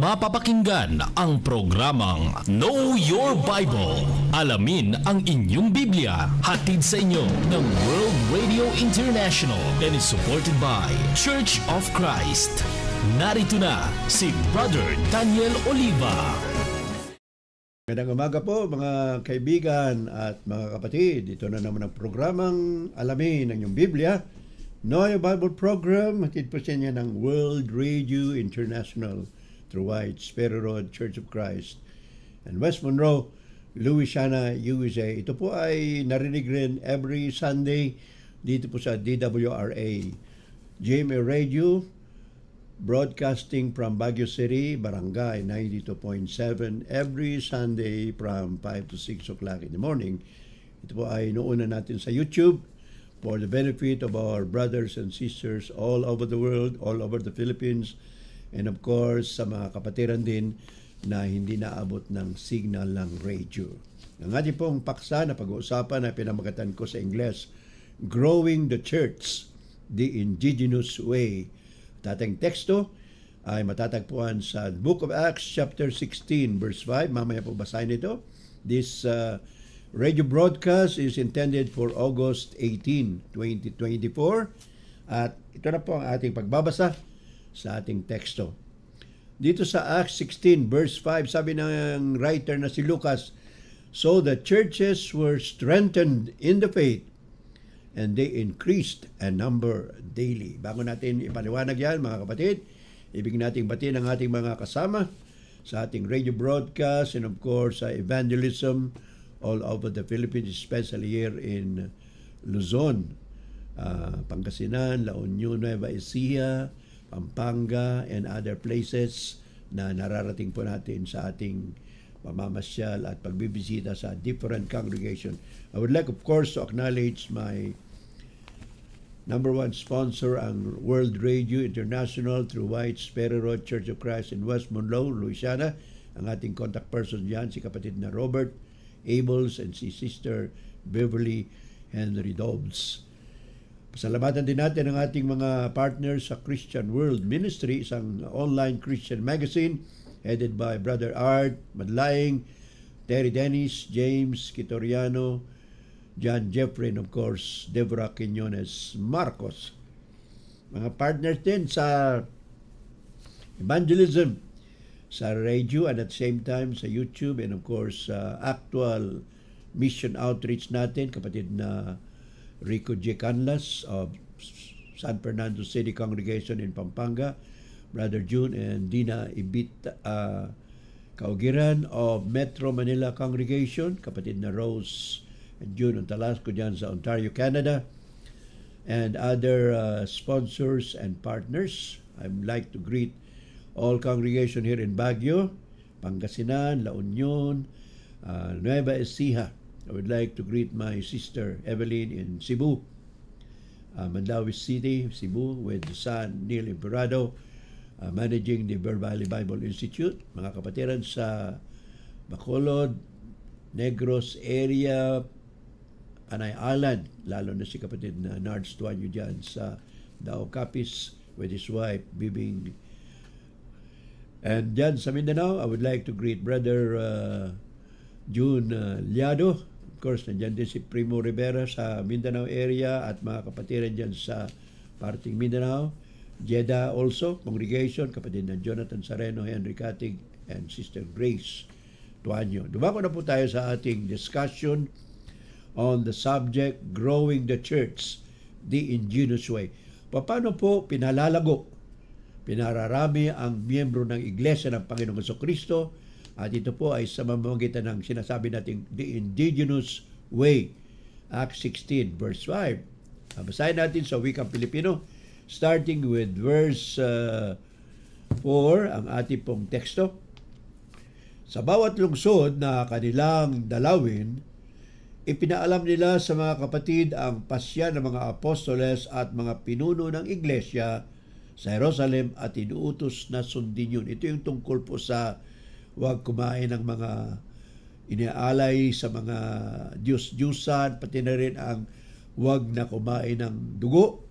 mapapakinggan ang programang Know Your Bible. Alamin ang inyong Biblia. Hatid sa inyo ng World Radio International and is supported by Church of Christ. Narito na si Brother Daniel Oliva. Magandang umaga po mga kaibigan at mga kapatid. Ito na naman ang programang Alamin ang inyong Biblia. Know Your Bible program. Hatid po sa inyo ng World Radio International through White Sparrow Road Church of Christ and West Monroe, Louisiana, USA. Ito po ay narinig rin every Sunday dito po sa DWRA GMA Radio, broadcasting from Baguio City, Barangay 92.7 every Sunday from 5 to 6 o'clock in the morning. Ito po ay inuuna natin sa YouTube for the benefit of our brothers and sisters all over the world, all over the Philippines, and of course sa mga kapatiran din na hindi naabot ng signal ng radio. Ang ating pong paksa na pag-uusapan na pinamagatan ko sa Ingles, Growing the Church, the Indigenous Way. Ating teksto ay matatagpuan sa Book of Acts chapter 16 verse 5. Mamaya po basahin ito. This radio broadcast is intended for August 18, 2024. At ito na po ang ating pagbabasa sa ating teksto. Dito sa Acts 16 verse 5, sabi ng writer na si Lucas, "So the churches were strengthened in the faith, and they increased in number daily." Bago natin ipaliwanag yan, mga kapatid, ibig nating batiin ang ating mga kasama sa ating radio broadcast and of course sa evangelism all over the Philippines, especially here in Luzon, Pangasinan, La Union, Nueva Ecija, Pampanga, and other places na nararating po natin sa ating pamamasyal at pagbibisita sa different congregation. I would like, of course, to acknowledge my number one sponsor, ang World Radio International through White Sparrow Road Church of Christ in West Monroe, Louisiana. Ang ating contact person diyan, si kapatid na Robert Abels and si Sister Beverly Henry Dobbs. Pasalamatan din natin ang ating mga partners sa Christian World Ministry, isang online Christian magazine headed by Brother Art Madlaing, Terry Dennis, James Kitoriano, John Jeffrey, and of course, Deborah Quinones Marcos. Mga partners din sa evangelism, sa radio, and at the same time sa YouTube, and of course, actual mission outreach natin, kapatid na Rico J. Canlas of San Fernando City Congregation in Pampanga, Brother June and Dina Ibita Kaugiran of Metro Manila Congregation, kapatid na Rose and June Talasco dyan sa Ontario, Canada, and other sponsors and partners. I'd like to greet all congregation here in Baguio, Pangasinan, La Union, Nueva Ecija. I would like to greet my sister Evelyn in Cebu, Mandawi City, Cebu, with son Neil Imperado, managing the Bear Valley Bible Institute. Mga kapatiran sa Bacolod, Negros area, Panay Island, lalo na si kapatid na Nards Tuanyo dyan sa Dao Capiz with his wife, Bibing. And dyan sa Mindanao, I would like to greet Brother June Liado. Of course, nandyan din si Primo Rivera sa Mindanao area at mga kapatiran dyan sa parting Mindanao. Jeddah also, congregation, kapatid na Jonathan Sareno, Henry Katig, and Sister Grace Tuanyo. Dumako na po tayo sa ating discussion on the subject, Growing the Church, the Indigenous Way. Paano po pinalalago, pinararami ang miyembro ng Iglesia ng Panginoong Jesucristo? At ito po ay sa mamamagitan ng sinasabi nating the Indigenous Way. Acts 16 verse 5. Basahin natin sa wikang Pilipino, starting with verse 4, ang ating pong teksto. Sa bawat lungsod na kanilang dalawin, ipinaalam nila sa mga kapatid ang pasya ng mga apostoles at mga pinuno ng iglesia sa Jerusalem at inuutos na sundin yun. Ito yung tungkol po sa huwag kumain ng mga iniaalay sa mga Diyos-Diyusan, pati na rin ang huwag na kumain ng dugo.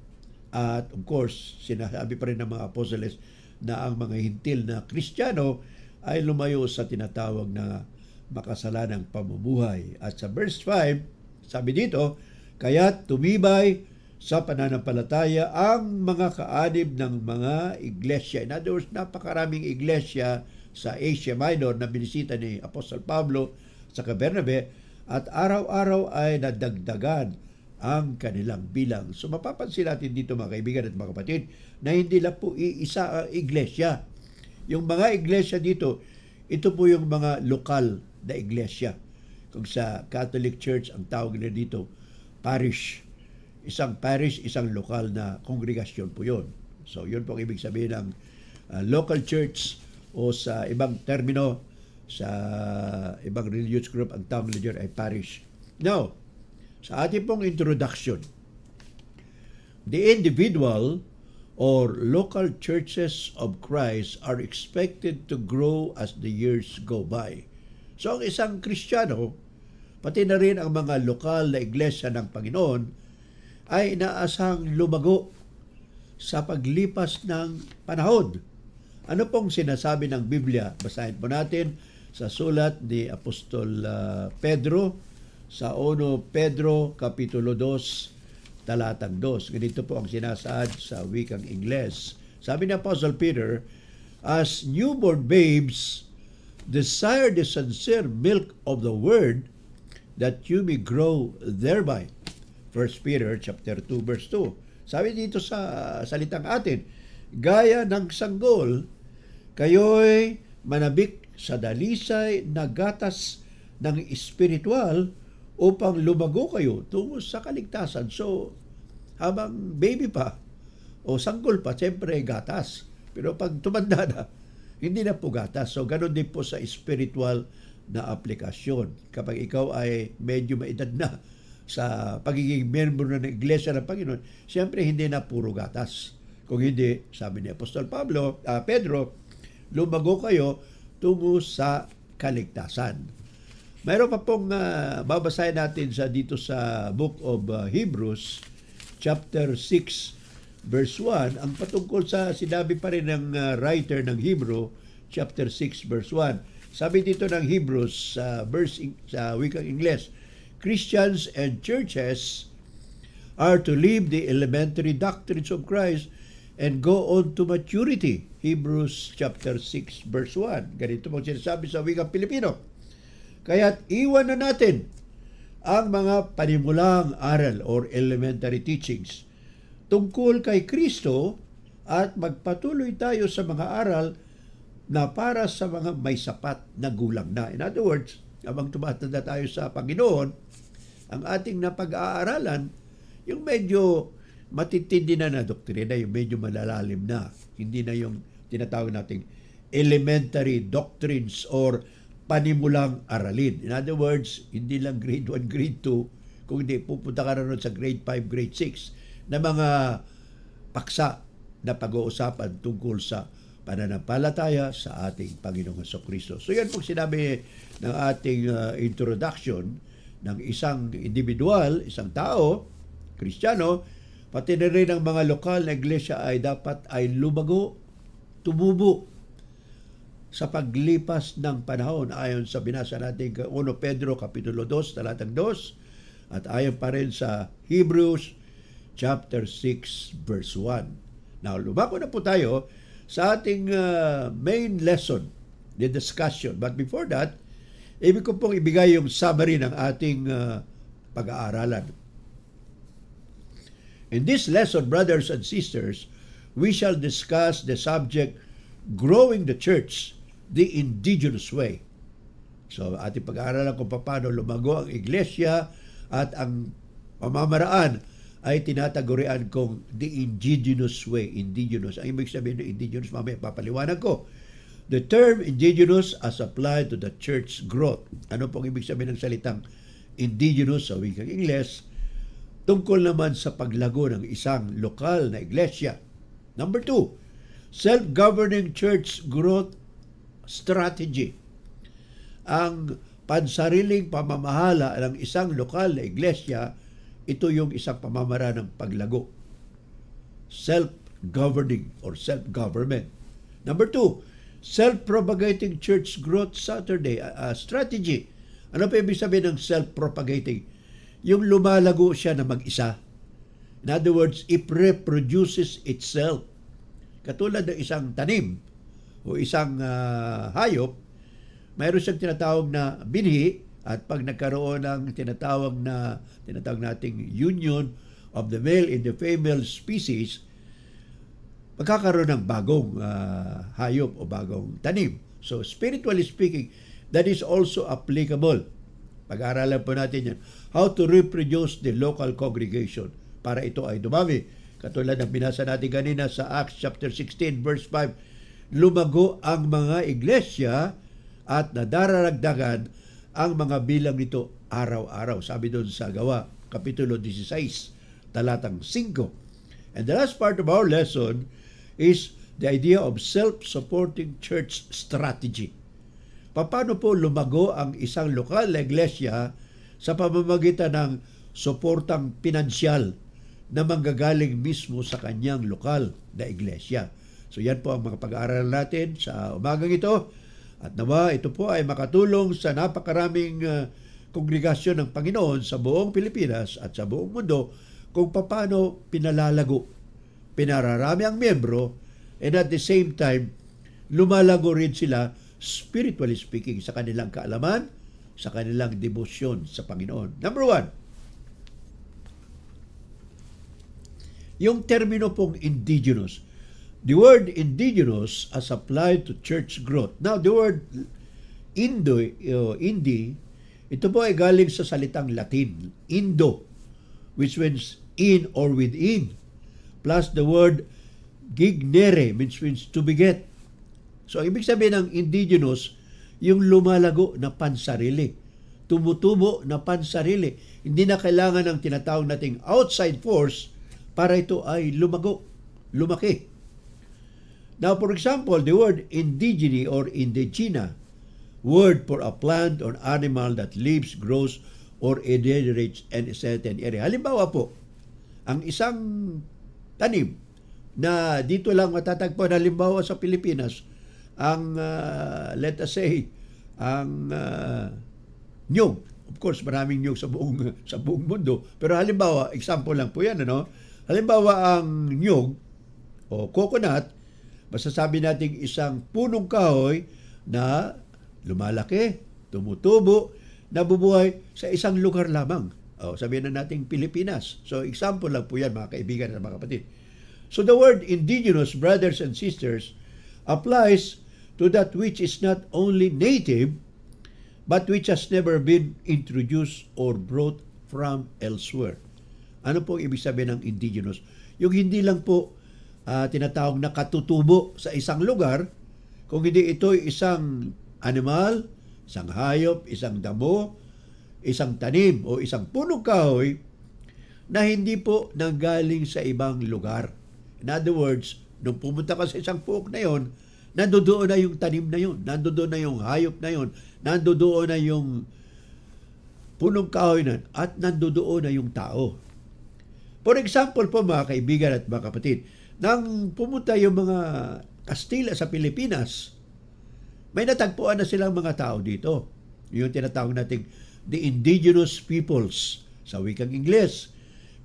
At of course, sinasabi pa rin ng mga apostoles na ang mga hintil na Kristiyano ay lumayo sa tinatawag na makasalanang pamumuhay. At sa verse 5, sabi dito, kaya't tumibay sa pananampalataya ang mga kaanib ng mga iglesia. In other words, napakaraming iglesia sa Asia Minor na binisita ni Apostol Pablo sa Bernabe at araw-araw ay nadagdagan ang kanilang bilang. So mapapansin natin dito mga kaibigan at mga kapatid na hindi lang po iisa ang iglesia. Yung mga iglesia dito, ito po yung mga lokal na iglesia. Kung sa Catholic Church, ang tawag nila dito, parish. Isang parish, isang lokal na kongregasyon po yun. So yun po ang ibig sabihin ng local church o sa ibang termino, sa ibang religious group, ang tawag nila dyan ay parish. Now, sa ating pong introduction, the individual or local churches of Christ are expected to grow as the years go by. So ang isang Kristiyano, pati na rin ang mga lokal na iglesia ng Panginoon, ay inaasahang lumago sa paglipas ng panahon. Ano pong sinasabi ng Biblia? Basahin po natin sa sulat ni Apostol Pedro, sa 1 Pedro Kapitulo 2, talatang 2. Ganito po ang sinasaad sa wikang Ingles. Sabi ni Apostle Peter, as newborn babes, desire the sincere milk of the word that you may grow thereby. 1 Peter chapter 2 verse 2. Sabi dito sa salitang atin, gaya ng sanggol, kayo'y manabik sa dalisay na gatas ng espiritual upang lumago kayo tungo sa kaligtasan. So, habang baby pa o sanggol pa, siyempre gatas. Pero pag tumanda na, hindi na po gatas. So, ganun din po sa spiritual na aplikasyon. Kapag ikaw ay medyo maedad na sa pagiging member ng Iglesia ng Panginoon, siyempre hindi na puro gatas. Kung hindi, sabi ni Apostol Pedro, lumago kayo tungo sa kaligtasan. Mayroon pa pong babasahin natin dito sa Book of Hebrews, chapter 6, verse 1, ang patungkol sa sinabi pa rin ng writer ng Hebrew, chapter 6, verse 1. Sabi dito ng Hebrews, sa wikang Ingles, Christians and churches are to leave the elementary doctrines of Christ and go on to maturity. Hebrews chapter 6, verse 1. Ganito po sinasabi sa wikang Pilipino. Kaya't iwan na natin ang mga panimulang aral or elementary teachings tungkol kay Kristo at magpatuloy tayo sa mga aral na para sa mga may sapat na gulang na. In other words, habang tumatanda tayo sa Panginoon, ang ating napag-aaralan, yung medyo matitindi na doktrina, yung medyo malalalim na. Hindi na yung tinatawag nating elementary doctrines or panimulang aralin. In other words, hindi lang grade 1, grade 2, kung hindi, pupunta ka na rin sa grade 5, grade 6 na mga paksa na pag-uusapan tungkol sa pananampalataya sa ating Panginoong Jesucristo. So yan pong sinabi ng ating introduction ng isang individual, isang tao, Kristiyano, pati na rin ang mga lokal na iglesia ay dapat ay lumago, tumubo sa paglipas ng panahon ayon sa binasa natin kay 1 Pedro Kapitulo 2, talatang 2 at ayon pa rin sa Hebrews chapter 6, verse 1. Now, lumako na po tayo sa ating main lesson, the discussion. But before that, ibig ko pong ibigay yung summary ng ating pag-aaralan. In this lesson, brothers and sisters, we shall discuss the subject, growing the church the indigenous way. So, ating pag-aaralan kung paano lumago ang iglesia at ang pamamaraan ay tinatagurian kong the indigenous way. Indigenous. Ang ibig sabihin ng indigenous, mamaya papaliwanag ko. The term indigenous as applied to the church growth. Ano pong ibig sabihin ng salitang indigenous sa wikang Ingles? Tungkol naman sa paglago ng isang lokal na iglesia. Number 2, self-governing church growth strategy. Ang pansariling pamamahala ng isang lokal na iglesia, ito yung isang pamamaraan ng paglago. Self-governing or self-government. Number 2, self-propagating church growth strategy. Ano pa ibig sabihin ng self-propagating? Yung lumalago siya na mag-isa. In other words, it reproduces itself. Katulad ng isang tanim o isang hayop, mayroon siyang tinatawag na binhi, at pag nagkaroon ng tinatawag nating union of the male and the female species, magkakaroon ng bagong hayop o bagong tanim. So, spiritually speaking, that is also applicable. Pag-aaralan po natin yan. How to reproduce the local congregation para ito ay dumami. Katulad ng binasa natin kanina sa Acts chapter 16 verse 5, lumago ang mga iglesia at nadararagdagan ang mga bilang nito araw-araw. Sabi doon sa Gawa, Kapitulo 16, talatang 5. And the last part of our lesson is the idea of self-supporting church strategy. Paano po lumago ang isang lokal na iglesia sa pamamagitan ng suportang pinansyal na manggagaling mismo sa kanyang lokal na iglesia. So yan po ang mga pag-aaralan natin sa umagang ito. At nawa ito po ay makatulong sa napakaraming kongregasyon ng Panginoon sa buong Pilipinas at sa buong mundo kung paano pinalalago, pinararami ang miyembro, and at the same time, lumalago rin sila spiritually speaking sa kanilang kaalaman, sa kanilang debosyon sa Panginoon. Number 1, yung termino pong indigenous. The word indigenous as applied to church growth. Now, the word Indi, ito po ay galing sa salitang Latin, Indo, which means in or within, plus the word gignere, which means to beget. So, ibig sabihin ng indigenous, yung lumalago na pansarili, tumutubo na pansarili. Hindi na kailangan ng tinatawag nating outside force para ito ay lumago, lumaki. Now, for example, the word indigene or indigena, word for a plant or animal that lives, grows, or degenerates in a certain area. Halimbawa po, ang isang tanim na dito lang matatagpuan, halimbawa sa Pilipinas, ang, let us say, ang nyug. Of course, maraming nyug sa buong mundo. Pero halimbawa, example lang po yan, ano? Halimbawa, ang nyug o coconut, masasabi natin isang punong kahoy na lumalaki, tumutubo, nabubuhay sa isang lugar lamang. Sabihin na natin Pilipinas. So, example lang po yan, mga kaibigan at mga kapatid. So, the word indigenous, brothers and sisters, applies to that which is not only native, but which has never been introduced or brought from elsewhere. Ano po ibig sabihin ng indigenous? Yung hindi lang po tinatawag na katutubo sa isang lugar, kung hindi ito isang animal, isang hayop, isang damo, isang tanim o isang punong kahoy na hindi po nanggaling sa ibang lugar. In other words, nung pumunta ka sa isang puok na yon, nandoon na yung tanim na yon, nandoon na yung hayop na yon, nandoon na yung punong kahoy na, at nandoon na yung tao. For example po, mga kaibigan at mga kapatid, nang pumunta yung mga Kastila sa Pilipinas, may natagpuan na silang mga tao dito. Yung tinatawag natin the indigenous peoples sa wikang Ingles.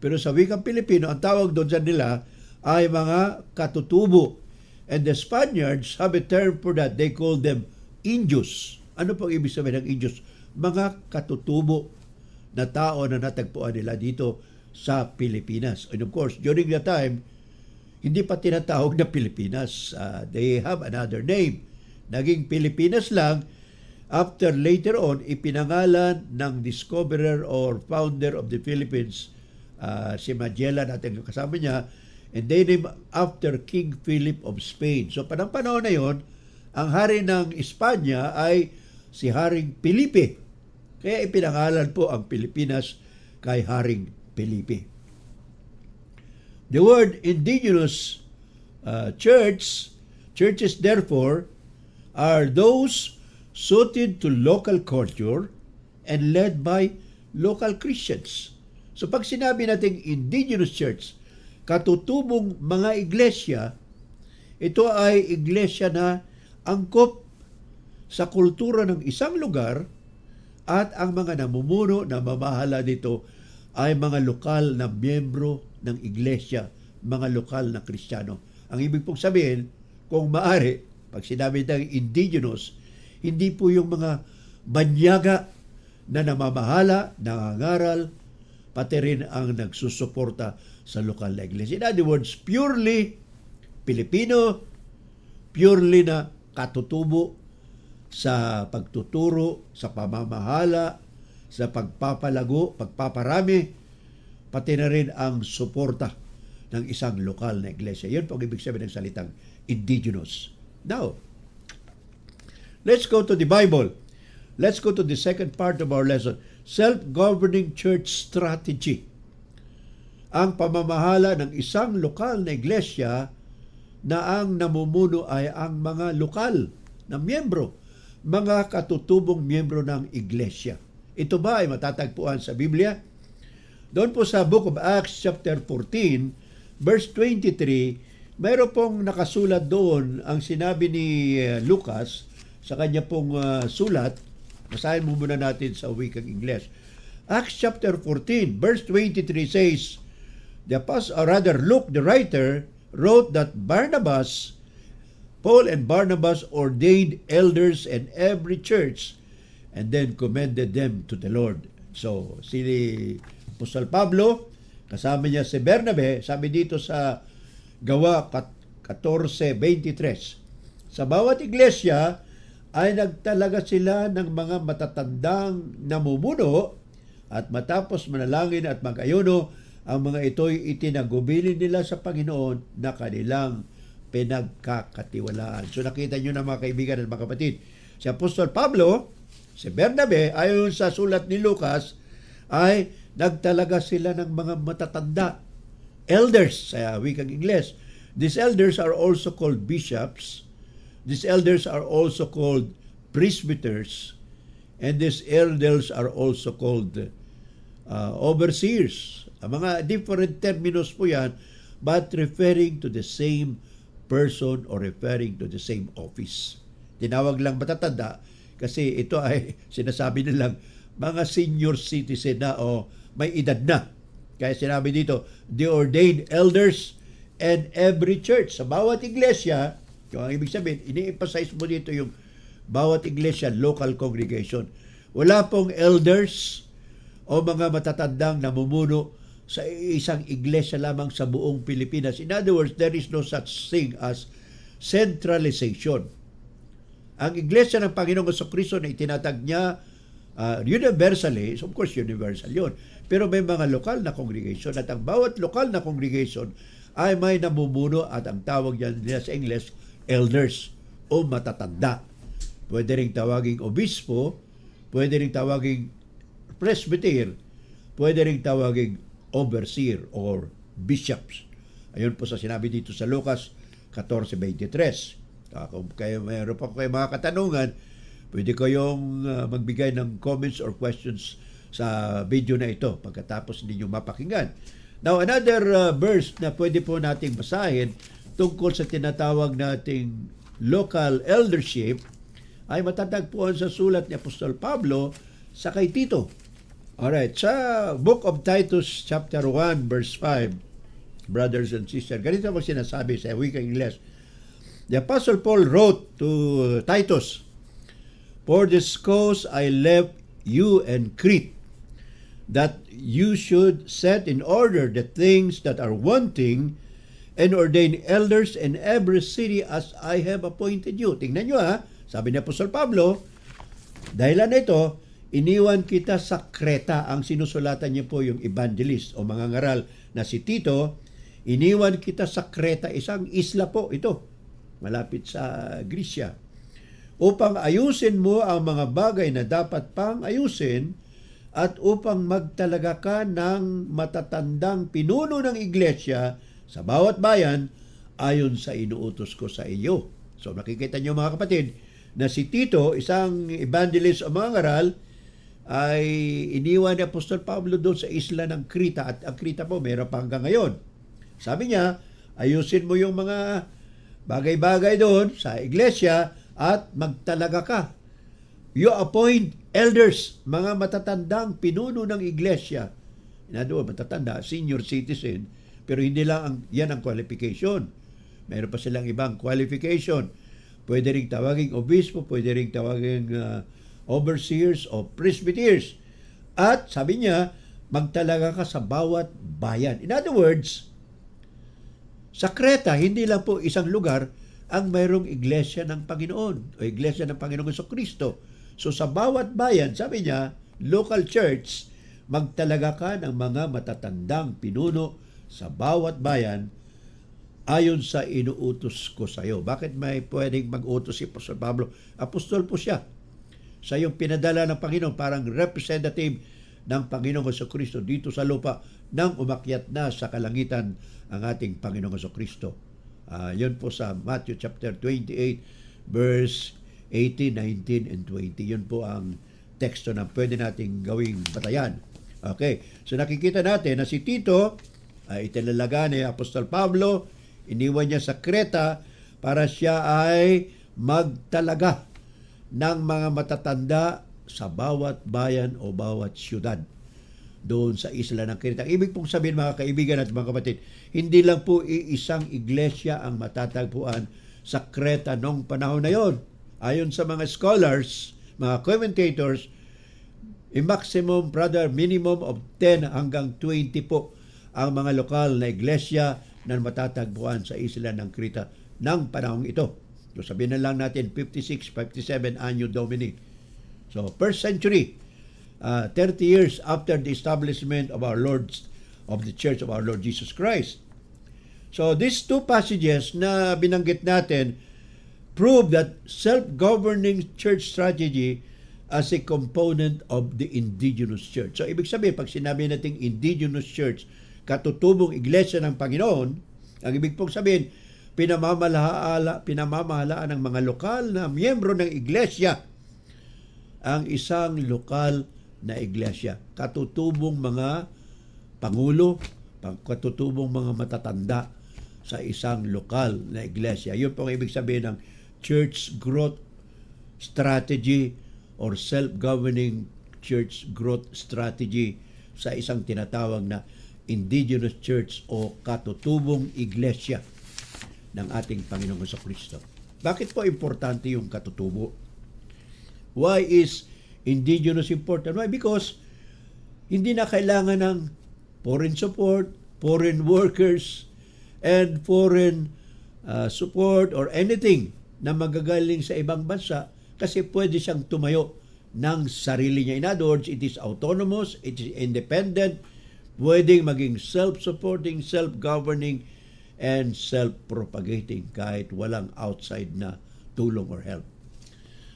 Pero sa wikang Pilipino, ang tawag doon sa nila ay mga katutubo. And the Spaniards have a term for that. They call them Indios. Ano pong ibig sabihin ng Indios? Mga katutubo na tao na natagpuan nila dito sa Pilipinas. And of course, during that time, hindi pa tinatawag na Pilipinas. They have another name. Naging Pilipinas lang after later on ipinangalan ng discoverer or founder of the Philippines, si Magellan natin kasama niya, and they named after King Philip of Spain. So panahon na yon, ang hari ng Espanya ay si Haring Felipe. Kaya ipinangalan po ang Pilipinas kay Haring Felipe. The word indigenous churches therefore are those suited to local culture and led by local Christians. So pag sinabi natin indigenous church, katutubong mga iglesia, Ito ay iglesia na angkop sa kultura ng isang lugar at ang mga namumuno na mamahala dito ay mga lokal na miyembro ng iglesia, mga lokal na Kristiyano. Ang ibig pong sabihin, kung maaari, pag sinabi ng indigenous, hindi po yung mga banyaga na namamahala, nangangaral, pati rin ang nagsusuporta sa lokal na iglesia. In other words, purely Pilipino, purely na katutubo sa pagtuturo, sa pamamahala, sa pagpapalago, pagpaparami, pati na rin ang suporta ng isang lokal na iglesia. Yun po ang ibig sabihin ng salitang indigenous. Now, let's go to the Bible. Let's go to the second part of our lesson. Self-governing church strategy. Ang pamamahala ng isang lokal na iglesia na ang namumuno ay ang mga lokal na miyembro, mga katutubong miyembro ng iglesia. Ito ba ay matatagpuan sa Biblia? Doon po sa Book of Acts chapter 14, verse 23, mayroon pong nakasulat doon ang sinabi ni Lucas sa kanya pong sulat. Basahin mo muna natin sa wikang Ingles. Acts chapter 14, verse 23 says, Luke the writer wrote that Paul and Barnabas ordained elders in every church and then commended them to the Lord. So, si Apostol Pablo, kasama niya si Bernabe, sabi dito sa Gawa 14:23, sa bawat iglesia ay nagtalaga sila ng mga matatandang namumuno at matapos manalangin at mag-ayuno, ang mga ito'y itinagubilin nila sa Panginoon na kanilang pinagkakatiwalaan. So nakita nyo na mga kaibigan at mga kapatid, si Apostol Pablo, si Bernabe, ayon sa sulat ni Lucas, ay nagtalaga sila ng mga matatanda, elders sa wikang Ingles. These elders are also called bishops. These elders are also called presbyters. And these elders are also called overseers. Ang mga different terminus po yan, but referring to the same person or referring to the same office. Tinawag lang matatanda kasi ito ay sinasabi nilang mga senior citizen na o may edad na. Kaya sinabi dito, the ordained elders and every church. Sa bawat iglesia, yung ang ibig sabihin, ini-emphasize mo dito yung bawat iglesia, local congregation. Wala pong elders o mga matatandang namumuno sa isang iglesia lamang sa buong Pilipinas. In other words, there is no such thing as centralization. Ang iglesia ng Panginoong Jesucristo na itinatag niya universally, of course universal yun, pero may mga lokal na congregation at ang bawat lokal na congregation ay may namumuno at ang tawag niya sa English, elders o matatanda. Pwede rin tawaging obispo, pwede rin tawaging presbyter, pwede rin tawaging overseer or bishops. Ayun po sa sinabi dito sa Lucas 14:23. Kung mayroon pa kayo mga katanungan, pwede kayong magbigay ng comments or questions sa video na ito pagkatapos ninyo mapakinggan. Now, another verse na pwede po nating basahin tungkol sa tinatawag nating local eldership ay matatagpuan sa sulat ni Apostol Pablo sa kay Tito. Alright, sa Book of Titus chapter 1 verse 5, brothers and sisters, ganito mo sinasabi sa wikang Ingles. The Apostle Paul wrote to Titus, "For this cause I left you in Crete, that you should set in order the things that are wanting and ordain elders in every city as I have appointed you." Tingnan nyo sabi ni Apostol Pablo, dahilan nito, iniwan kita sa Creta. Ang sinusulatan niya po yung evangelist o mga ngaral na si Tito. Iniwan kita sa Creta, isang isla po ito, malapit sa Grisya, upang ayusin mo ang mga bagay na dapat pang ayusin at upang magtalaga ka ng matatandang pinuno ng iglesia sa bawat bayan ayon sa inuutos ko sa iyo. So nakikita niyo mga kapatid na si Tito, isang evangelist o mga ngaral, ay iniwan ni Apostol Pablo doon sa isla ng Creta, at ang Creta po meron pa hanggang ngayon. Sabi niya, ayusin mo yung mga bagay-bagay doon sa iglesia at magtalaga ka. You appoint elders, mga matatandang pinuno ng iglesia. Matatanda, senior citizen, pero hindi lang yan ang qualification. Mayroon pa silang ibang qualification. Pwede rin tawaging obispo, pwede rin tawaging overseers o presbyters. At sabi niya, magtalaga ka sa bawat bayan. In other words, sa Creta, hindi lang po isang lugar ang mayroong iglesia ng Panginoon o iglesia ng Panginoong Jesucristo. So sa bawat bayan, sabi niya, local church, magtalaga ka ng mga matatandang pinuno sa bawat bayan ayon sa inuutos ko sa iyo. Bakit may pwedeng mag-utos si Apostol Pablo? Apostol po siya. Sa yung pinadala ng Panginoon, parang representative ng Panginoong Jesucristo dito sa lupa nang umakyat na sa kalangitan ang ating Panginoong Jesucristo. Yun po sa Matthew chapter 28 verse 18, 19, and 20. Yun po ang teksto na pwede nating gawing batayan. Okay, so nakikita natin na si Tito ay itinalaga ni Apostol Pablo, iniwan niya sa Creta para siya ay magtalaga ng mga matatanda sa bawat bayan o bawat syudad doon sa isla ng Creta. Ibig pong sabihin, mga kaibigan at mga kapatid, hindi lang po iisang iglesia ang matatagpuan sa Creta noong panahon na yon. Ayon sa mga scholars, mga commentators, minimum of 10 hanggang 20 po ang mga lokal na iglesia na matatagpuan sa isla ng Creta ng panahong ito. So sabihin na lang natin 56, 57 Anno Domini. So first century, 30 years after the establishment of the Church of our Lord Jesus Christ. So these two passages na binanggit natin prove that self-governing church strategy as a component of the indigenous church. So ibig sabihin, pag sinabi nating indigenous church, katutubong iglesia ng Panginoon, ang ibig pong sabihin, pinamamahalaan ng mga lokal na miyembro ng iglesia ang isang lokal na iglesia. Katutubong mga pangulo, katutubong mga matatanda sa isang lokal na iglesia. Yun po ang ibig sabihin ng church growth strategy or self-governing church growth strategy sa isang tinatawag na indigenous church o katutubong iglesia ng ating Panginoong Jesucristo. Bakit po importante yung katutubo? Why is indigenous important? Why? Because hindi na kailangan ng foreign support, foreign workers, and foreign support or anything na magagaling sa ibang bansa kasi pwede siyang tumayo ng sarili niya. In other words, it is autonomous, it is independent, pwedeng maging self-supporting, self-governing, and self-propagating kahit walang outside na tulong or help.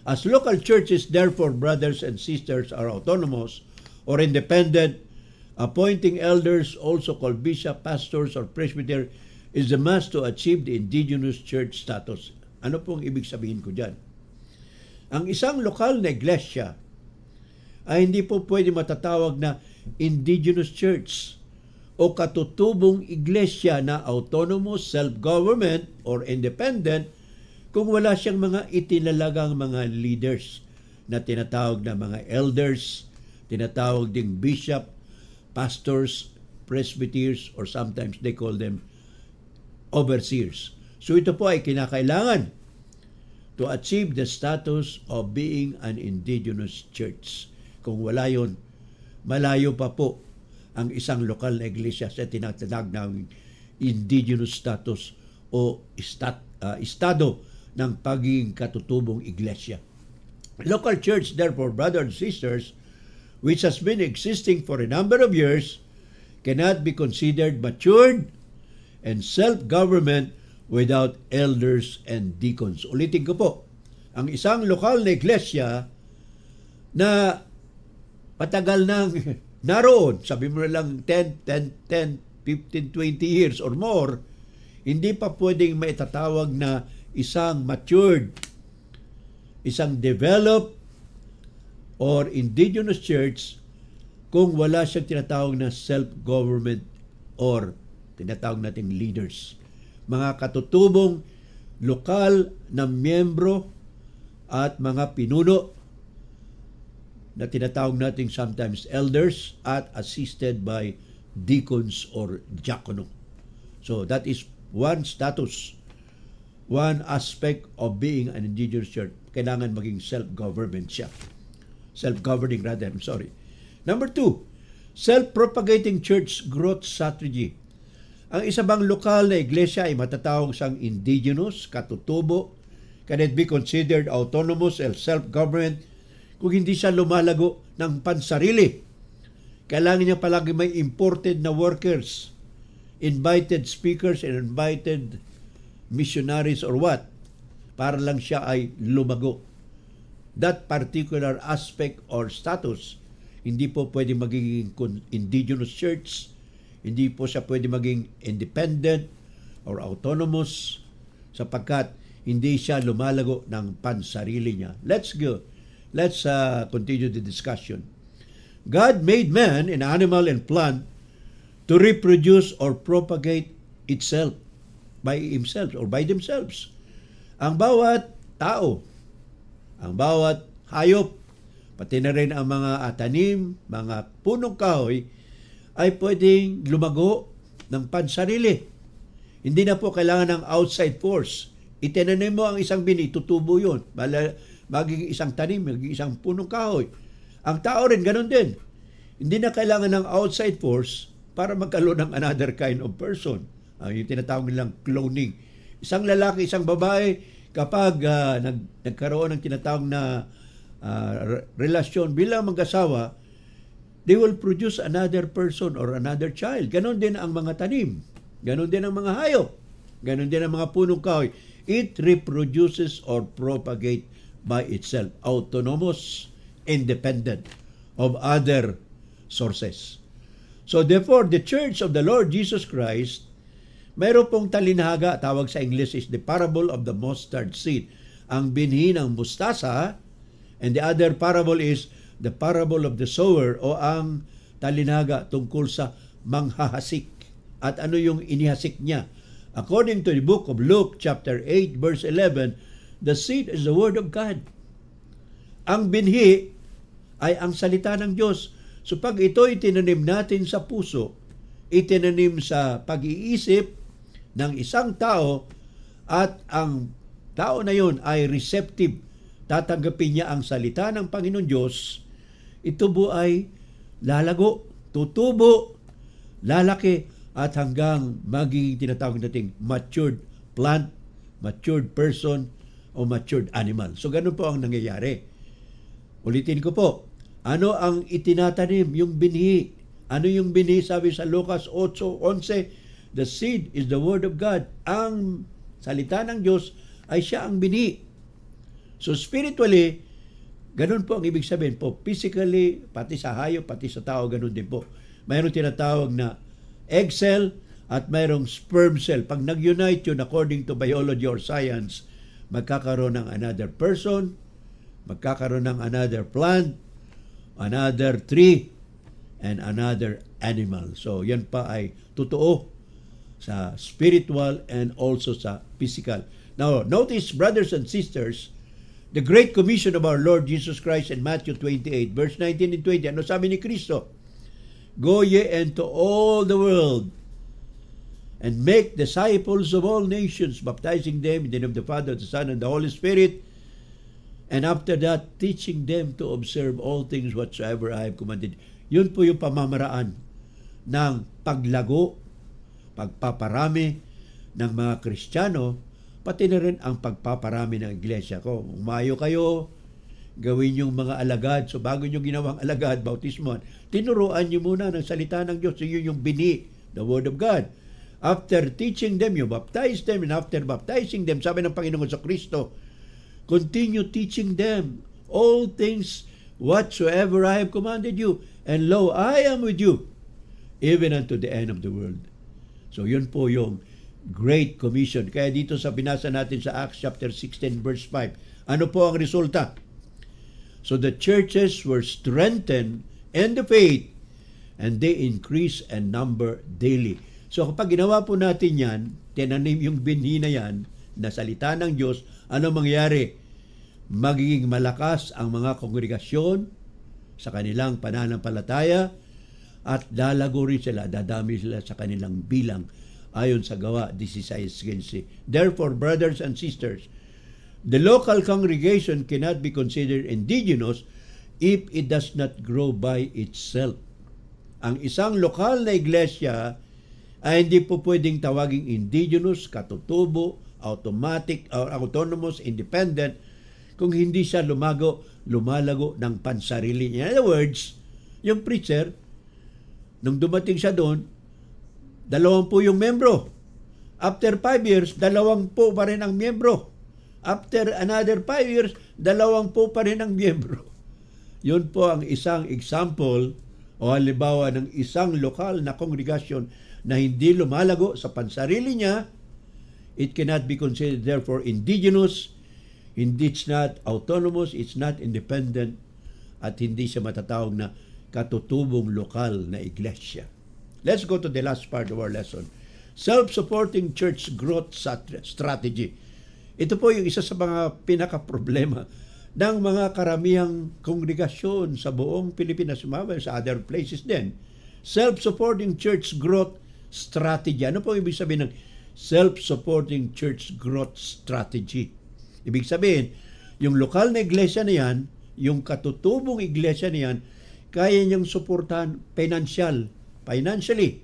As local churches, therefore, brothers and sisters, are autonomous or independent, appointing elders, also called bishop, pastors, or presbyter, is the must to achieve the indigenous church status. Ano pong ibig sabihin ko dyan? Ang isang lokal na iglesia ay hindi po pwede matatawag na indigenous church o katutubong iglesia na autonomous, self-government, or independent kung wala siyang mga itinalagang mga leaders na tinatawag na mga elders, tinatawag ding bishop, pastors, presbyters, or sometimes they call them overseers. So ito po ay kinakailangan to achieve the status of being an indigenous church. Kung wala yun, malayo pa po ang isang lokal na iglesia sa tinatawag ng indigenous status o estado ng pagiging katutubong iglesia. Local church, therefore, brothers and sisters, which has been existing for a number of years, cannot be considered matured and self-government without elders and deacons. Ulitin ko po, ang isang lokal na iglesia na patagal nang naroon, sabi mo na lang 10, 15, 20 years or more, hindi pa pwedeng maitatawag na isang matured, isang developed, or indigenous church kung wala siyang tinatawag na self-government or tinatawag nating leaders. Mga katutubong lokal na miyembro at mga pinuno na tinatawag nating sometimes elders at assisted by deacons or diakono. So that is one status, one aspect of being an indigenous church. Kailangan maging self-government siya. Self-governing rather, I'm sorry. Number 2, self-propagating church growth strategy. Ang isa bang lokal na iglesia ay matatawag sang indigenous, katutubo, can it be considered autonomous and self-government kung hindi siya lumalago ng pansarili? Kailangan niya palagi may imported na workers, invited speakers and invited missionaries or what, para lang siya ay lumago. That particular aspect or status, hindi po pwede magiging indigenous church, hindi po siya pwede maging independent or autonomous sapagkat hindi siya lumalago ng pansarili niya. Let's continue the discussion. God made man and animal and plant to reproduce or propagate itself by himself or by themselves. Ang bawat tao, ang bawat hayop, pati na rin ang mga tanim, mga punong kahoy, ay pwedeng lumago ng pansarili. Hindi na po kailangan ng outside force. Itinanim mo ang isang bini, tutubo yun. Magiging isang tanim, magiging isang punong kahoy. Ang tao rin, ganun din. Hindi na kailangan ng outside force para magkaroon ng another kind of person. Yung tinatawag nilang cloning. Isang lalaki, isang babae, kapag nagkaroon ng tinatawag na relasyon bilang mag-asawa, they will produce another person or another child. Ganon din ang mga tanim. Ganon din ang mga hayop. Ganon din ang mga punong kahoy. It reproduces or propagate by itself. Autonomous, independent of other sources. So therefore, the Church of the Lord Jesus Christ, mayroon pong talinhaga, tawag sa English is the parable of the mustard seed. Ang binhi ng mustasa, and the other parable is the parable of the sower o ang talinhaga tungkol sa manghahasik. At ano yung inihasik niya? According to the book of Luke chapter 8 verse 11, the seed is the word of God. Ang binhi ay ang salita ng Diyos. So pag ito'y tinanim natin sa puso, itinanim sa pag-iisip ng isang tao at ang tao na yun ay receptive, tatanggapin niya ang salita ng Panginoon Diyos, ito po ay lalago, tutubo, lalaki, at hanggang magiging tinatawag nating matured plant, matured person, o matured animal. So ganun po ang nangyayari. Ulitin ko po, ano ang itinatanim? Yung binhi. Ano yung binhi? Sabi sa Lucas 8:11, the seed is the word of God. Ang salita ng Diyos ay siya ang binhi. So spiritually, ganun po ang ibig sabihin po. Physically, pati sa hayop, pati sa tao, ganun din po. Mayroon tinatawag na egg cell at mayroong sperm cell. Pag nag-unite yun according to biology or science, magkakaroon ng another person, magkakaroon ng another plant, another tree, and another animal. So yan pa ay totoo sa spiritual and also sa physical. Now, notice, brothers and sisters, the Great Commission of our Lord Jesus Christ in Matthew 28, verse 19 and 20. Ano sabi ni Kristo? Go ye into all the world and make disciples of all nations, baptizing them in the name of the Father, the Son, and the Holy Spirit, and after that, teaching them to observe all things whatsoever I have commanded. Yun po yung pamamaraan ng paglago, pagpaparami ng mga Kristiyano, pati na rin ang pagpaparami ng iglesia ko. Umayo kayo, gawin yung mga alagad. So bago nyo ginawang alagad, bautismoan, tinuruan nyo muna ng salita ng Diyos. So yun yung bini, the Word of God. After teaching them, you baptize them, and after baptizing them, sabi ng Panginoon sa Kristo, continue teaching them all things whatsoever I have commanded you. And lo, I am with you, even unto the end of the world. So yun po yung Great Commission. Kaya dito sa binasa natin sa Acts chapter 16 verse 5, ano po ang resulta? So the churches were strengthened in the faith and they increased in number daily. So kapag ginawa po natin yan, tinanim yung binhi na yan, na salita ng Diyos, ano mangyari? Magiging malakas ang mga kongregasyon sa kanilang pananampalataya at lalago rin sila, dadami sila sa kanilang bilang ayon sa Gawa 16:15. Therefore, brothers and sisters, the local congregation cannot be considered indigenous if it does not grow by itself. Ang isang lokal na iglesia ay hindi po pwedeng tawaging indigenous, katutubo, automatic, or autonomous, independent, kung hindi siya lumalago ng pansarili. In other words, yung preacher, nung dumating siya doon, 20 yung membro. After 5 years, 20 pa rin ang membro. After another 5 years, 20 pa rin ang membro. Yun po ang isang example o halimbawa ng isang lokal na kongregasyon na hindi lumalago sa pansarili niya. It cannot be considered therefore indigenous. Hindi, it's not autonomous, it's not independent, at hindi siya matatawag na katutubong lokal na iglesia. Let's go to the last part of our lesson. Self-supporting church growth strategy. Ito po yung isa sa mga pinaka-problema ng mga karamihang kongregasyon sa buong Pilipinas, sa other places din. Self-supporting church growth strategy. Ano po ibig sabihin ng self-supporting church growth strategy? Ibig sabihin, yung lokal na iglesia na yan, yung katutubong iglesia na yan, kaya niyang suportahan financially,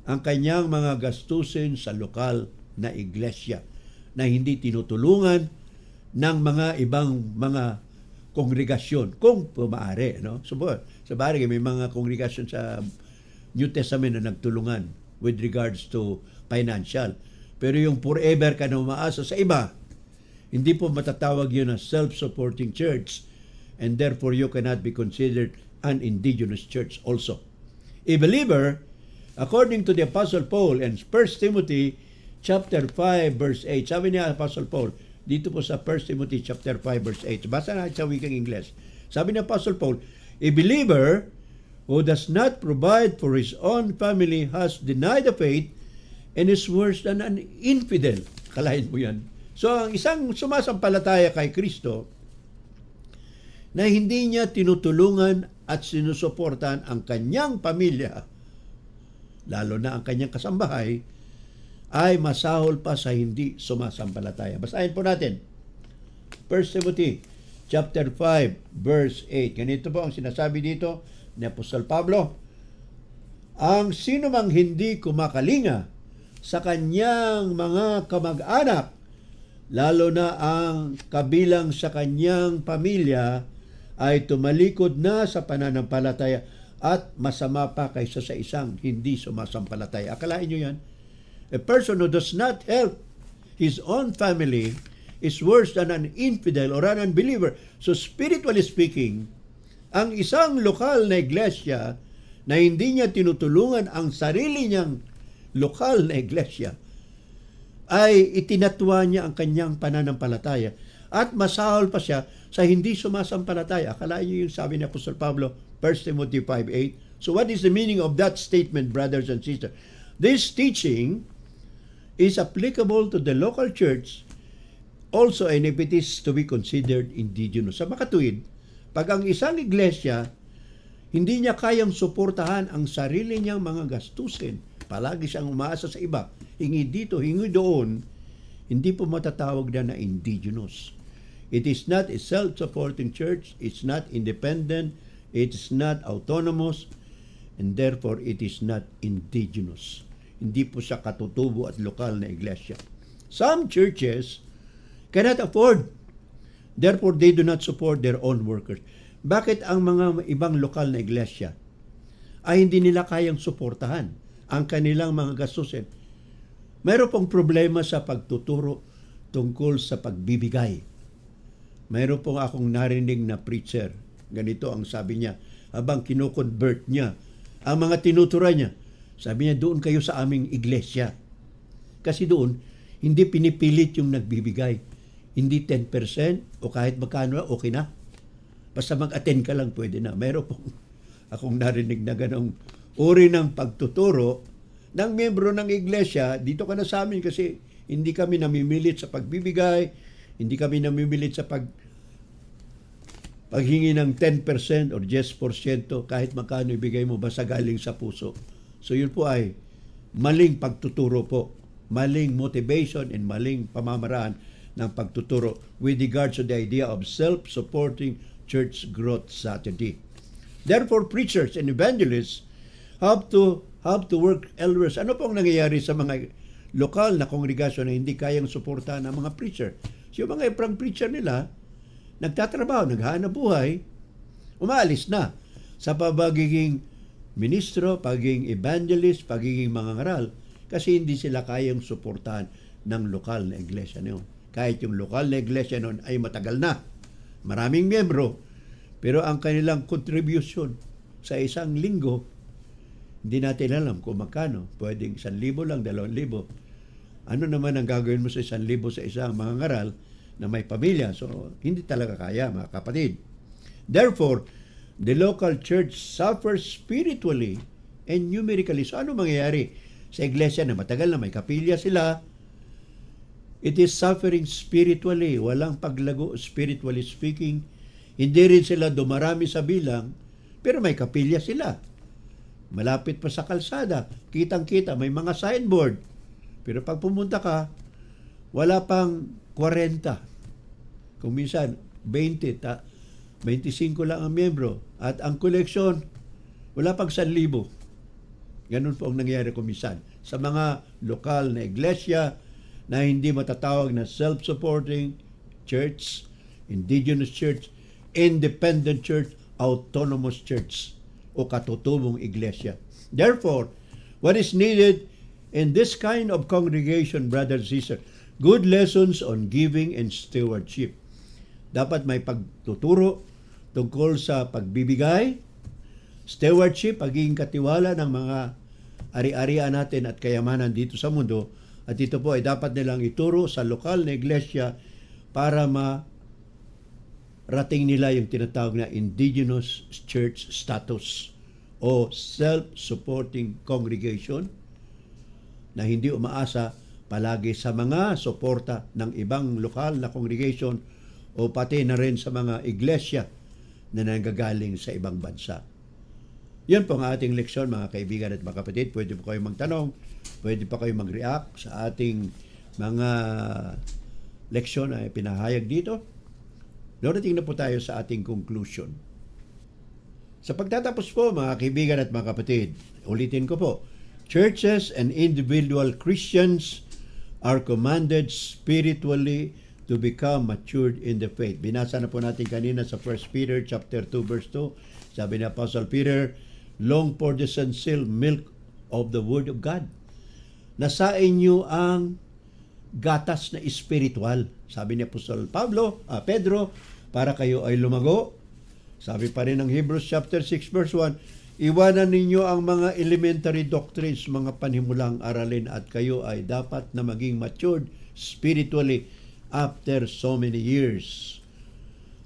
ang kanyang mga gastusin sa lokal na iglesia na hindi tinutulungan ng mga ibang mga kongregasyon kung maaari, no? So, sa bagay may mga kongregasyon sa New Testament na nagtulungan with regards to financial. Pero yung forever ka na umaasa sa iba, hindi po matatawag yun na self-supporting church, and therefore you cannot be considered an indigenous church also. A believer, according to the Apostle Paul in 1 Timothy chapter 5 verse 8, sabi niya Apostle Paul, dito po sa 1 Timothy chapter 5 verse 8, basa na sa wikang English. Sabi ni Apostle Paul, a believer who does not provide for his own family has denied the faith and is worse than an infidel. Kalahin mo yan. So, ang isang sumasampalataya kay Kristo na hindi niya tinutulungan at sinusuportahan ang kanyang pamilya, lalo na ang kanyang kasambahay, ay masahol pa sa hindi sumasampalataya. Basahin po natin. 1 Timothy chapter 5 verse 8. Ganito po ang sinasabi dito ni Apostol Pablo. Ang sino mang hindi kumakalinga sa kanyang mga kamag-anak, lalo na ang kabilang sa kanyang pamilya, ay tumalikod na sa pananampalataya at masama pa kaysa sa isang hindi sumasampalataya. Akalain nyo yan? A person who does not help his own family is worse than an infidel or an unbeliever. So spiritually speaking, ang isang lokal na iglesia na hindi niya tinutulungan ang sarili niyang lokal na iglesia, ay itinatwa niya ang kanyang pananampalataya at masahol pa siya sa hindi sumasampalataya. Akalain niyo yung sabi ni Apostol Pablo, 1 Timothy 5:8. So what is the meaning of that statement, brothers and sisters? This teaching is applicable to the local church also, and if it is to be considered indigenous. Sa makatuwid, pag ang isang iglesia hindi niya kayang suportahan ang sarili niyang mga gastusin, palagi siyang umaasa sa iba, hingi dito, hingi doon, hindi po matatawag na indigenous. It is not a self-supporting church, it's not independent, it is not autonomous, and therefore it is not indigenous. Hindi po siya katutubo at lokal na iglesia. Some churches cannot afford, therefore they do not support their own workers. Bakit ang mga ibang lokal na iglesia ay hindi nila kayang suportahan ang kanilang mga gastusin? Mayroon pong problema sa pagtuturo tungkol sa pagbibigay. Mayroon pong akong narinig na preacher. Ganito ang sabi niya, habang kino-convert niya ang mga tinutura niya. Sabi niya, doon kayo sa aming iglesia. Kasi doon, hindi pinipilit yung nagbibigay. Hindi 10% o kahit magkano, okay na. Basta mag-attend ka lang, pwede na. Mayroon pong akong narinig na ganong uri ng pagtuturo ng miyembro ng iglesia. Dito ka na sa amin kasi Hindi kami namimilit sa pagbibigay, hindi kami namimilit sa paghingi ng 10% or 10% kahit magkano ibigay mo basta galing sa puso. So yun po ay maling pagtuturo po, maling motivation and maling pamamaraan ng pagtuturo with regards to the idea of self-supporting church growth strategy. Therefore, preachers and evangelists have to work elsewhere. Ano pong nangyayari sa mga lokal na kongregasyon na hindi kayang suportahan ng mga preacher? So, yung mga iprang preacher nila, nagtatrabaho, naghahanap buhay, umaalis na sa pagiging ministro, pagiging evangelist, pagiging mangangaral, kasi hindi sila kayang suportahan ng lokal na iglesia noon. Kahit yung lokal na iglesia noon ay matagal na, maraming miyembro, pero ang kanilang contribution sa isang linggo, hindi natin alam kung magkano. Pwedeng 1,000 lang, 2,000. Ano naman ang gagawin mo sa 1,000 sa isang mangangaral na may pamilya? So, hindi talaga kaya, mga kapatid. Therefore, the local church suffers spiritually and numerically. So, ano mangyayari sa iglesia na matagal na may kapilya sila? It is suffering spiritually. Walang paglago spiritually speaking. Hindi rin sila dumarami sa bilang, pero may kapilya sila. Malapit pa sa kalsada, kitang-kita, may mga signboard. Pero pag pumunta ka, wala pang 40. Kung minsan, 20, 25 lang ang miyembro. At ang koleksyon, wala pang 1,000. Ganun po ang nangyayari kung minsan. Sa mga lokal na iglesia na hindi matatawag na self-supporting church, indigenous church, independent church, autonomous church, o katutubong iglesia. Therefore, what is needed in this kind of congregation, brothers and sisters, good lessons on giving and stewardship. Dapat may pagtuturo tungkol sa pagbibigay, stewardship, pagiging katiwala ng mga ari-arian natin at kayamanan dito sa mundo. At ito po ay dapat nilang ituro sa lokal na iglesia para rating nila yung tinatawag na indigenous church status o self-supporting congregation na hindi umaasa palagi sa mga suporta ng ibang lokal na congregation o pati na rin sa mga iglesia na nanggagaling sa ibang bansa. Yan po ang ating leksyon, mga kaibigan at mga kapatid. Pwede po kayo magtanong, pwede pa kayo mag-react sa ating mga leksyon na pinahayag dito. Darating na po tayo sa ating conclusion. Sa pagtatapos po, mga kaibigan at mga kapatid, ulitin ko po, churches and individual Christians are commanded spiritually to become matured in the faith. Binasa na po natin kanina sa 1 Peter chapter 2 verse 2. Sabi ni Apostle Peter, long for the sincere milk of the Word of God. Nasa inyo ang gatas na espiritual. Sabi ni Apostol Pedro, para kayo ay lumago. Sabi pa rin ng Hebrews chapter 6 verse 1, iwanan ninyo ang mga elementary doctrines, mga panhimulang aralin at kayo ay dapat na maging matured spiritually after so many years.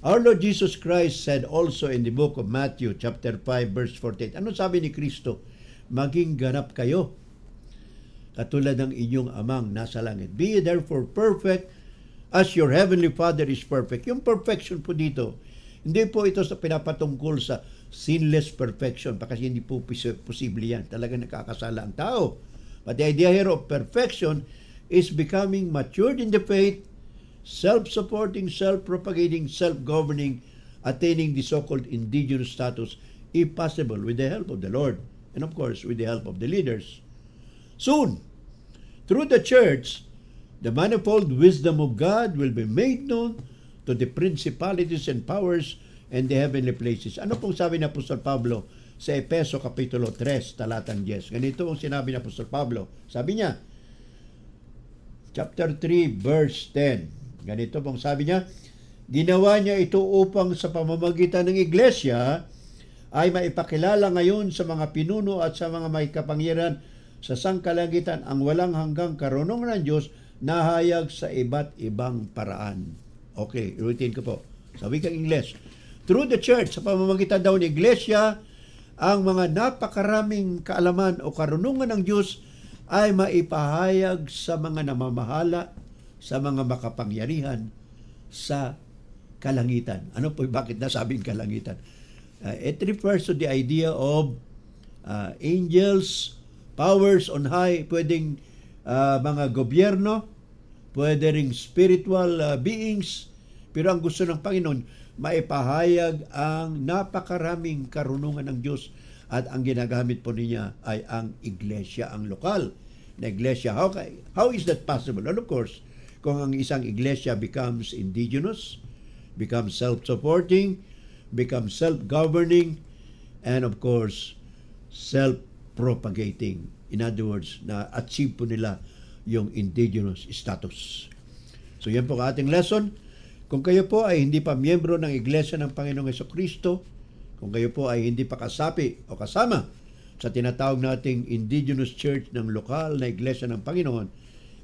Our Lord Jesus Christ said also in the book of Matthew chapter 5 verse 48, ano sabi ni Kristo? Maging ganap kayo katulad ng inyong amang nasa langit. Be therefore perfect as your heavenly Father is perfect. Yung perfection po dito, hindi po ito sa pinapatungkol sa sinless perfection, kasi hindi po posible yan. Talagang nakakasala ang tao. But the idea here of perfection is becoming matured in the faith, self-supporting, self-propagating, self-governing, attaining the so-called indigenous status, if possible, with the help of the Lord. And of course, with the help of the leaders. Soon, through the church, the manifold wisdom of God will be made known to the principalities and powers and the heavenly places. Ano pong sabi ni Apostol Pablo sa Efeso Kapitulo 3, talatang 10? Ganito ang sinabi ni Apostol Pablo. Sabi niya, chapter 3, verse 10. Ganito pong sabi niya, ginawa niya ito upang sa pamamagitan ng iglesia ay maipakilala ngayon sa mga pinuno at sa mga may kapangyarihan sa sangkalangitan ang walang hanggang karunungan ng Diyos na hayag sa iba't ibang paraan. Okay, ulitin ko po. Sa wikang Ingles, through the church, sa pamamagitan daw ng iglesia, ang mga napakaraming kaalaman o karunungan ng Diyos ay maipahayag sa mga namamahala, sa mga makapangyarihan sa kalangitan. Ano po, bakit nasabing kalangitan? It refers to the idea of angels, powers on high, pwedeng mga gobyerno, pwede ring spiritual beings, pero ang gusto ng Panginoon, maipahayag ang napakaraming karunungan ng Diyos at ang ginagamit po niya ay ang iglesia, ang lokal na iglesia. How is that possible? And of course, kung ang isang iglesia becomes indigenous, becomes self-supporting, becomes self-governing, and of course, self-propagating. In other words, na-achieve po nila yung indigenous status. So yan po ang ating lesson. Kung kayo po ay hindi pa miyembro ng Iglesia ng Panginoong Jesucristo, kung kayo po ay hindi pa kasapi o kasama sa tinatawag nating indigenous church ng lokal na Iglesia ng Panginoon,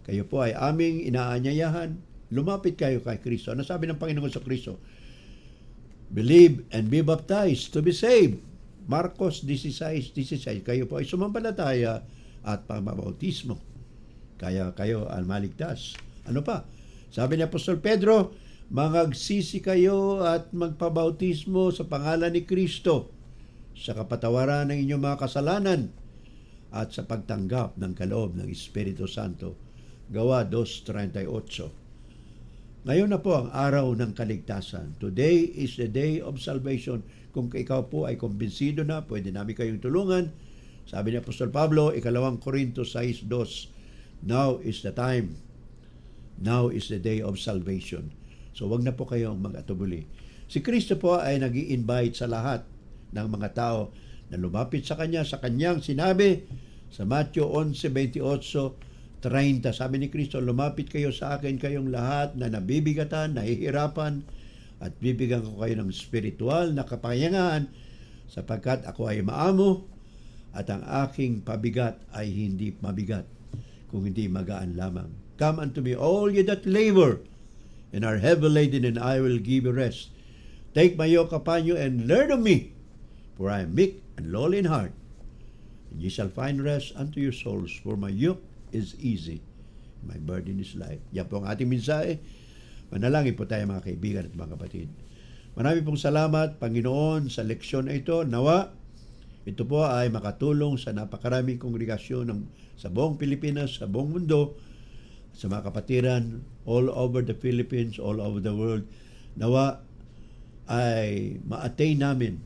kayo po ay aming inaanyayahan, lumapit kayo kay Kristo. Ano sabi ng Panginoong Jesucristo? Believe and be baptized to be saved. Marcos 16:16. Kayo po ay sumampalataya at pamabautismo, kaya kayo ang maligtas. Ano pa? Sabi ni Apostol Pedro, mangagsisi kayo at magpabautismo sa pangalan ni Kristo sa kapatawaran ng inyong mga kasalanan at sa pagtanggap ng kaloob ng Espiritu Santo. Gawa 2:38. Ngayon na po ang araw ng kaligtasan. Today is the day of salvation. Kung ikaw po ay kumbinsido na, pwede namin kayong tulungan. Sabi ni Apostol Pablo, 2 Korintos 6:2, now is the time. Now is the day of salvation. So wag na po kayong mag-atubuli. Si Kristo po ay nag-i-invite sa lahat ng mga tao na lumapit sa Kanya, sa Kanyang sinabi sa Matthew 11:28-30. Sabi ni Kristo, lumapit kayo sa akin kayong lahat na nabibigatan, nahihirapan, at bibigyan ko kayo ng spiritual na kapayangan sapagkat ako ay maamo at ang aking pabigat ay hindi mabigat kung hindi magaan lamang. Come unto me, all ye that labor and are heavy laden, and I will give you rest. Take my yoke upon you and learn of me, for I am meek and lowly in heart, and ye shall find rest unto your souls, for my yoke is easy, and my burden is light. Yan po ang ating mensahe. Manalangin po tayo mga kaibigan at mga kapatid. Marami pong salamat, Panginoon, sa leksyon na ito. Nawa, ito po ay makatulong sa napakaraming kongregasyon sa buong Pilipinas, sa buong mundo, sa mga kapatiran all over the Philippines, all over the world. Nawa ay ma-attain namin,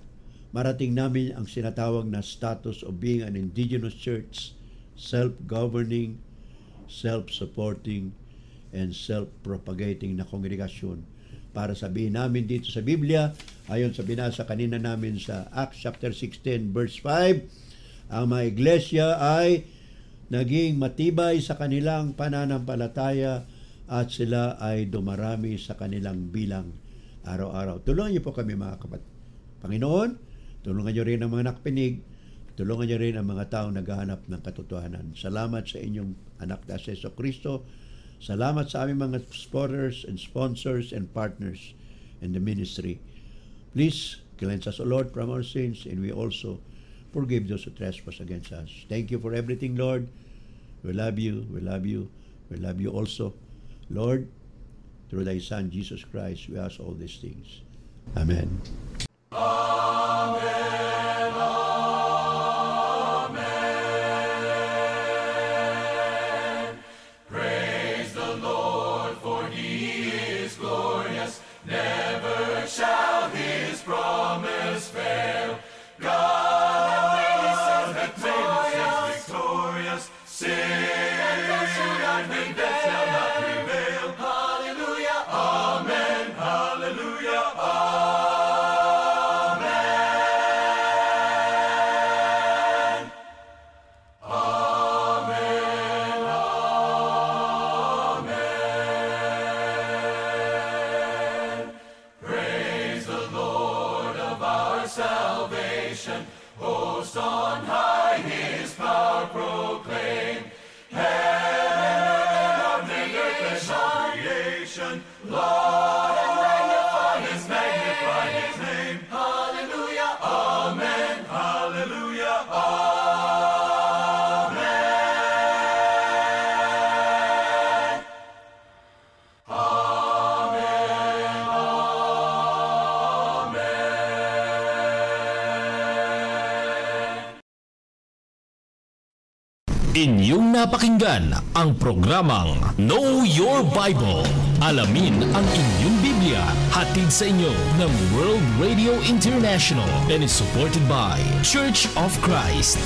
marating namin ang sinatawag na status of being an indigenous church, self-governing, self-supporting, and self-propagating na kongregasyon. Para sabihin namin dito sa Biblia, ayon sa binasa kanina namin sa Acts chapter 16 verse 5, ang mga iglesia ay naging matibay sa kanilang pananampalataya at sila ay dumarami sa kanilang bilang araw-araw. Tulungan niyo po kami mga kapatid. Panginoon, tulungan niyo rin ang mga nakpinig, tulungan niyo rin ang mga taong naghahanap ng katotohanan. Salamat sa inyong anak na si Jesucristo. Salamat sa aming mga supporters and sponsors and partners in the ministry. Please cleanse us, O Lord, from our sins, and we also forgive those who trespass against us. Thank you for everything, Lord. We love you. We love you. We love you also. Lord, through thy Son, Jesus Christ, we ask all these things. Amen. Amen. Amen. Praise the Lord, for he is glorious. Never shall his promise fail. God is victorious. Sin and death shall not prevail. Hallelujah. Amen. Hallelujah. Amen. Amen. Amen. Praise the Lord of our salvation. Host on high, his power proclaim. Heaven and earth and all creation, laud and magnify his name. Hallelujah, amen, hallelujah, amen. Inyong napakinggan ang programang Know Your Bible. Alamin ang inyong Biblia. Hatid sa inyo ng World Radio International and is supported by Church of Christ.